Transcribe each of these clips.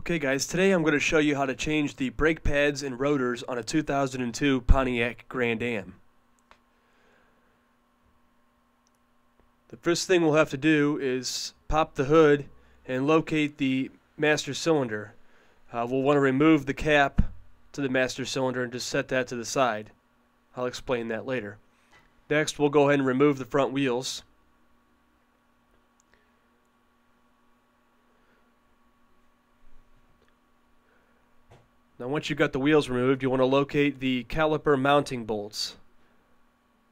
Okay guys, today I'm going to show you how to change the brake pads and rotors on a 2002 Pontiac Grand Am. The first thing we'll have to do is pop the hood and locate the master cylinder. We'll want to remove the cap to the master cylinder and just set that to the side. I'll explain that later. Next, we'll go ahead and remove the front wheels. Now once you've got the wheels removed, you want to locate the caliper mounting bolts.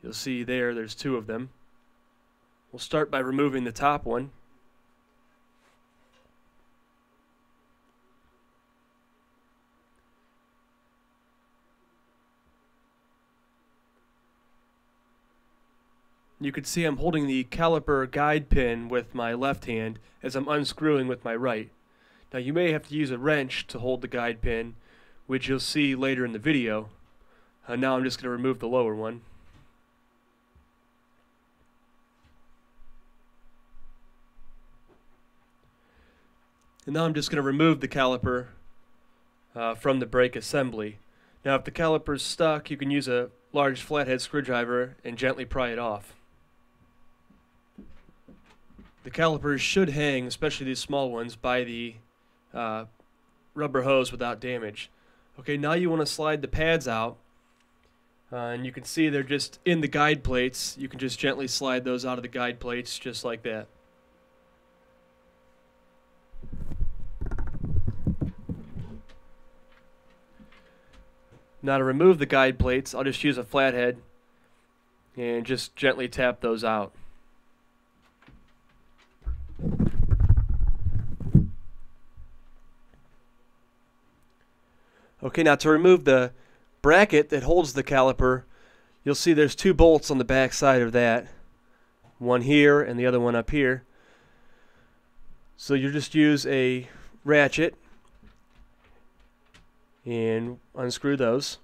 You'll see there's two of them. We'll start by removing the top one. You can see I'm holding the caliper guide pin with my left hand as I'm unscrewing with my right. Now you may have to use a wrench to hold the guide pin, which you'll see later in the video. Now I'm just going to remove the lower one. And now I'm just going to remove the caliper from the brake assembly. Now if the caliper is stuck, you can use a large flathead screwdriver and gently pry it off. The calipers should hang, especially these small ones, by the rubber hose without damage. Okay, now you want to slide the pads out, and you can see they're just in the guide plates. You can just gently slide those out of the guide plates just like that. Now to remove the guide plates, I'll just use a flathead and just gently tap those out. Okay, now to remove the bracket that holds the caliper, you'll see there's two bolts on the back side of that. One here and the other one up here. So you just use a ratchet and unscrew those.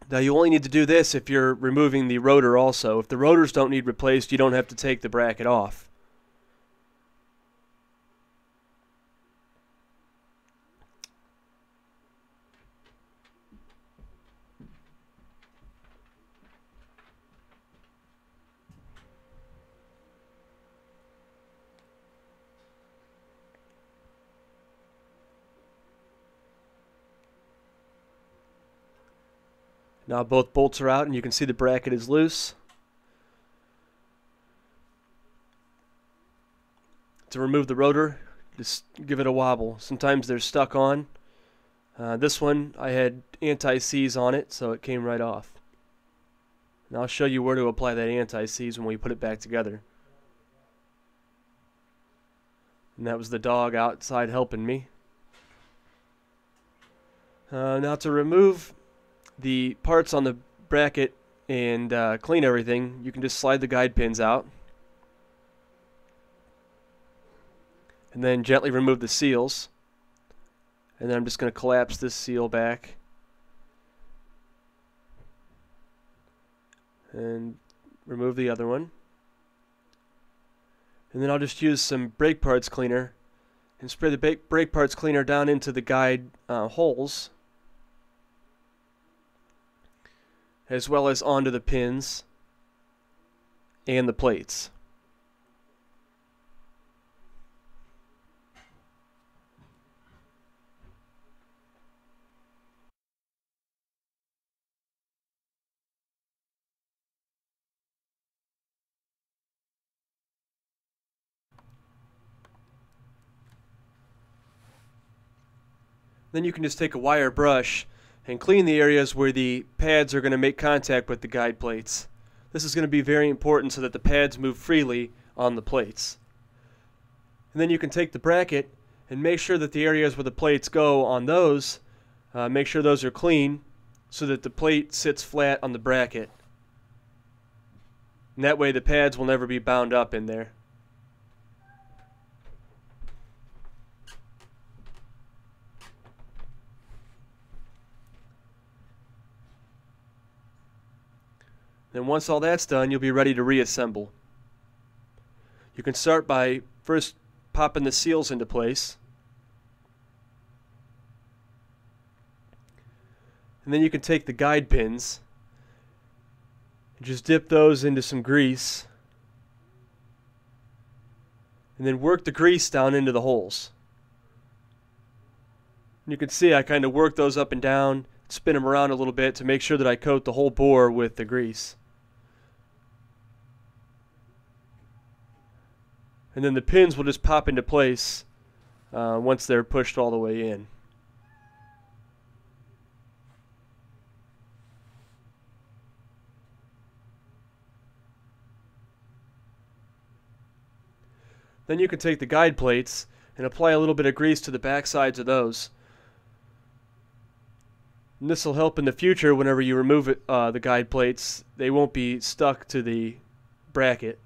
Now you only need to do this if you're removing the rotor also. If the rotors don't need replaced, you don't have to take the bracket off. Now both bolts are out and you can see the bracket is loose. To remove the rotor, just give it a wobble. Sometimes they're stuck on. This one I had anti-seize on it, so it came right off. And I'll show you where to apply that anti-seize when we put it back together. And that was the dog outside helping me. Now to remove the parts on the bracket and clean everything, you can just slide the guide pins out and then gently remove the seals. And then I'm just going to collapse this seal back and remove the other one. And then I'll just use some brake parts cleaner and spray the brake parts cleaner down into the guide holes, as well as onto the pins and the plates. Then you can just take a wire brush and clean the areas where the pads are going to make contact with the guide plates. This is going to be very important so that the pads move freely on the plates. And then you can take the bracket and make sure that the areas where the plates go on those, make sure those are clean so that the plate sits flat on the bracket. And that way the pads will never be bound up in there. Then once all that's done, you'll be ready to reassemble. You can start by first popping the seals into place. And then you can take the guide pins and just dip those into some grease. And then work the grease down into the holes. And you can see I kind of work those up and down, spin them around a little bit to make sure that I coat the whole bore with the grease. And then the pins will just pop into place once they're pushed all the way in. Then you can take the guide plates and apply a little bit of grease to the back sides of those. And this will help in the future whenever you remove the guide plates. They won't be stuck to the bracket.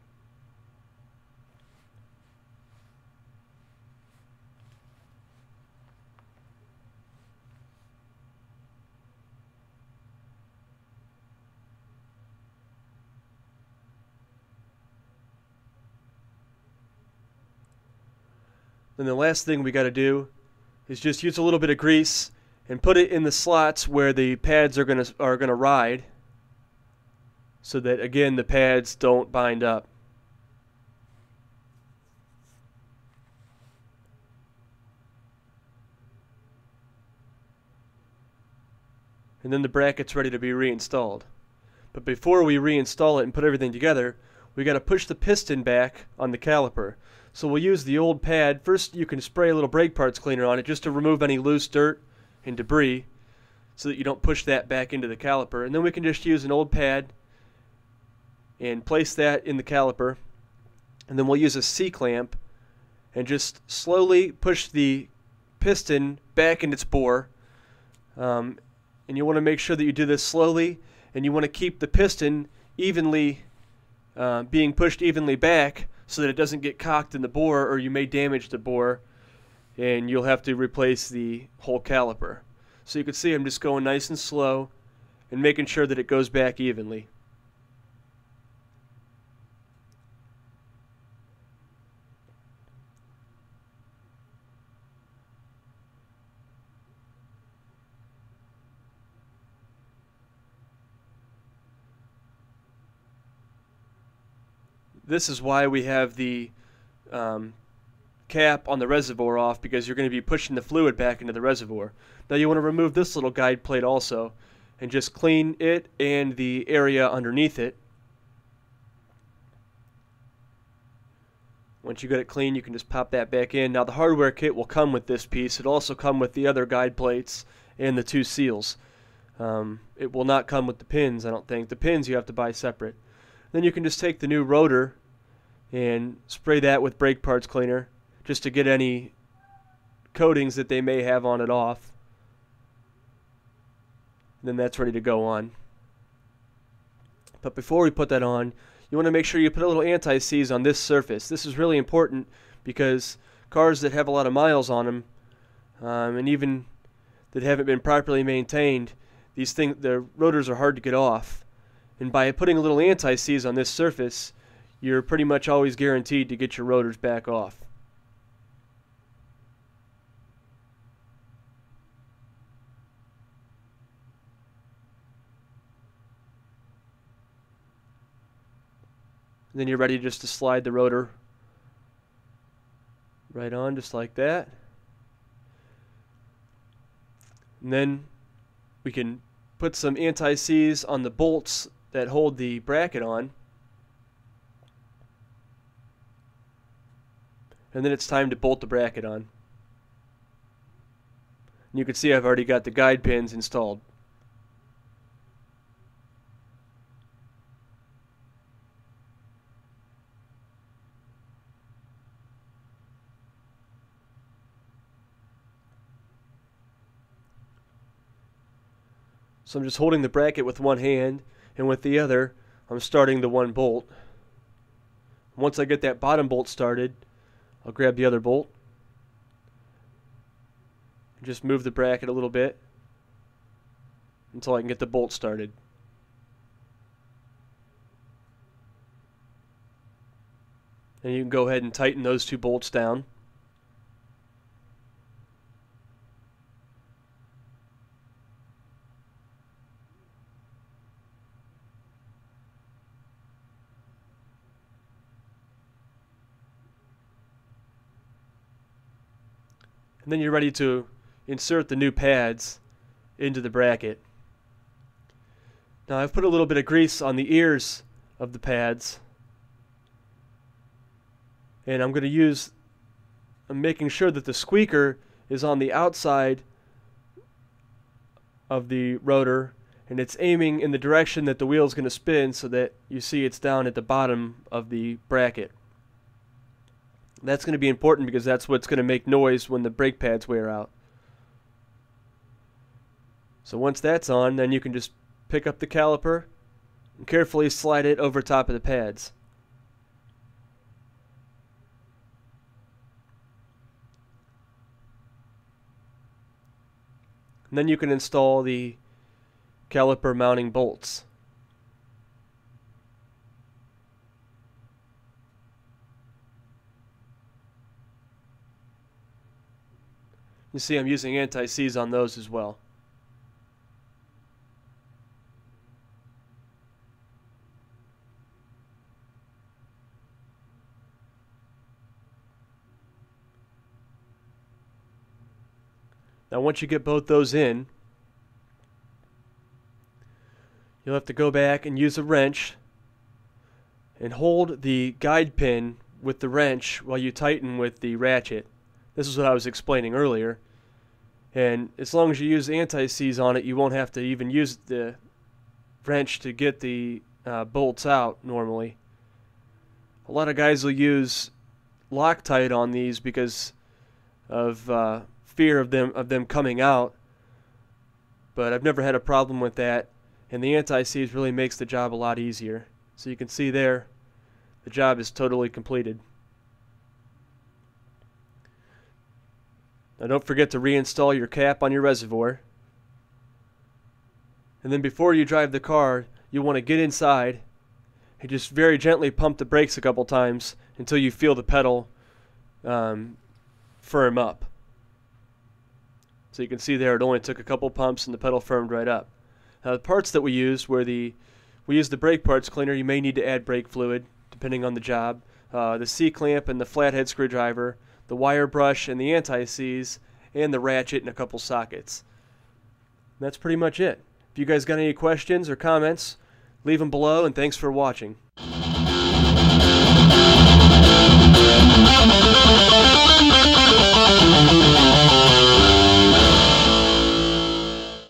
Then the last thing we got to do is just use a little bit of grease and put it in the slots where the pads are gonna ride, so that again the pads don't bind up. And then the bracket's ready to be reinstalled. But before we reinstall it and put everything together, we got to push the piston back on the caliper. So we'll use the old pad. First you can spray a little brake parts cleaner on it just to remove any loose dirt and debris so that you don't push that back into the caliper. And then we can just use an old pad and place that in the caliper. And then we'll use a C-clamp and just slowly push the piston back in its bore. And you want to make sure that you do this slowly, and you want to keep the piston evenly being pushed evenly back so that it doesn't get cocked in the bore, or you may damage the bore and you'll have to replace the whole caliper. So you can see I'm just going nice and slow and making sure that it goes back evenly. This is why we have the cap on the reservoir off, because you're going to be pushing the fluid back into the reservoir. Now you want to remove this little guide plate also and just clean it and the area underneath it. Once you get it clean, you can just pop that back in. Now the hardware kit will come with this piece. It'll also come with the other guide plates and the two seals. It will not come with the pins, I don't think. The pins you have to buy separate. Then you can just take the new rotor and spray that with brake parts cleaner just to get any coatings that they may have on it off. And then that's ready to go on. But before we put that on, you want to make sure you put a little anti-seize on this surface. This is really important because cars that have a lot of miles on them, and even that haven't been properly maintained, the rotors are hard to get off. And by putting a little anti-seize on this surface, you're pretty much always guaranteed to get your rotors back off. And then you're ready just to slide the rotor right on, just like that. And then we can put some anti-seize on the bolts that hold the bracket on. And then it's time to bolt the bracket on. And you can see I've already got the guide pins installed. So I'm just holding the bracket with one hand, and with the other I'm starting the one bolt. Once I get that bottom bolt started, I'll grab the other bolt and just move the bracket a little bit until I can get the bolt started. And you can go ahead and tighten those two bolts down. And then you're ready to insert the new pads into the bracket. Now I've put a little bit of grease on the ears of the pads, and I'm making sure that the squeaker is on the outside of the rotor, and it's aiming in the direction that the wheel is going to spin, so that you see it's down at the bottom of the bracket. That's going to be important because that's what's going to make noise when the brake pads wear out. So once that's on, then you can just pick up the caliper and carefully slide it over top of the pads. And then you can install the caliper mounting bolts. You see I'm using anti-seize on those as well. Now once you get both those in, you'll have to go back and use a wrench and hold the guide pin with the wrench while you tighten with the ratchet. This is what I was explaining earlier. And as long as you use anti-seize on it, you won't have to even use the wrench to get the bolts out normally. A lot of guys will use Loctite on these because of fear of them coming out, but I've never had a problem with that, and the anti-seize really makes the job a lot easier. So you can see there, the job is totally completed. Now don't forget to reinstall your cap on your reservoir, and then before you drive the car, you want to get inside and just very gently pump the brakes a couple times until you feel the pedal firm up. So you can see there it only took a couple pumps and the pedal firmed right up. Now the parts that we used were we used the brake parts cleaner. You may need to add brake fluid depending on the job. The C-clamp and the flathead screwdriver, the wire brush and the anti-seize, and the ratchet and a couple sockets. And that's pretty much it. If you guys got any questions or comments, leave them below, and thanks for watching.